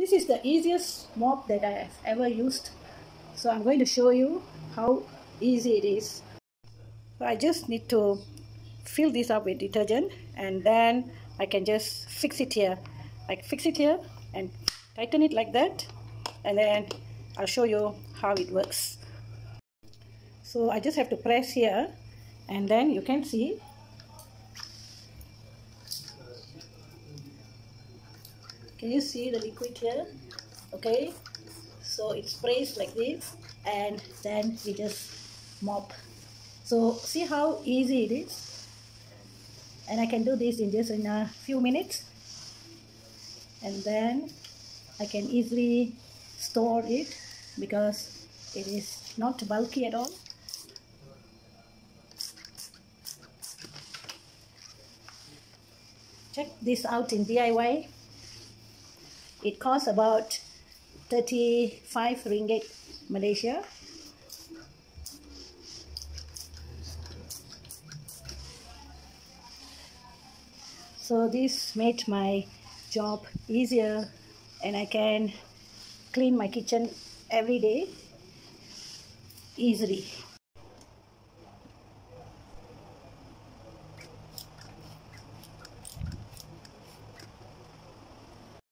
This is the easiest mop that I have ever used. So I'm going to show you how easy it is. So I just need to fill this up with detergent, and then I can just fix it here. Like fix it here and tighten it like that, and then I'll show you how it works. So I just have to press here, and then you can see can you see the liquid here? Okay, so it sprays like this, and then we just mop. So see how easy it is, and I can do this in just in a few minutes, and then I can easily store it because it is not bulky at all. Check this out in DIY. It costs about 35 ringgit Malaysia. So this made my job easier, and I can clean my kitchen every day easily.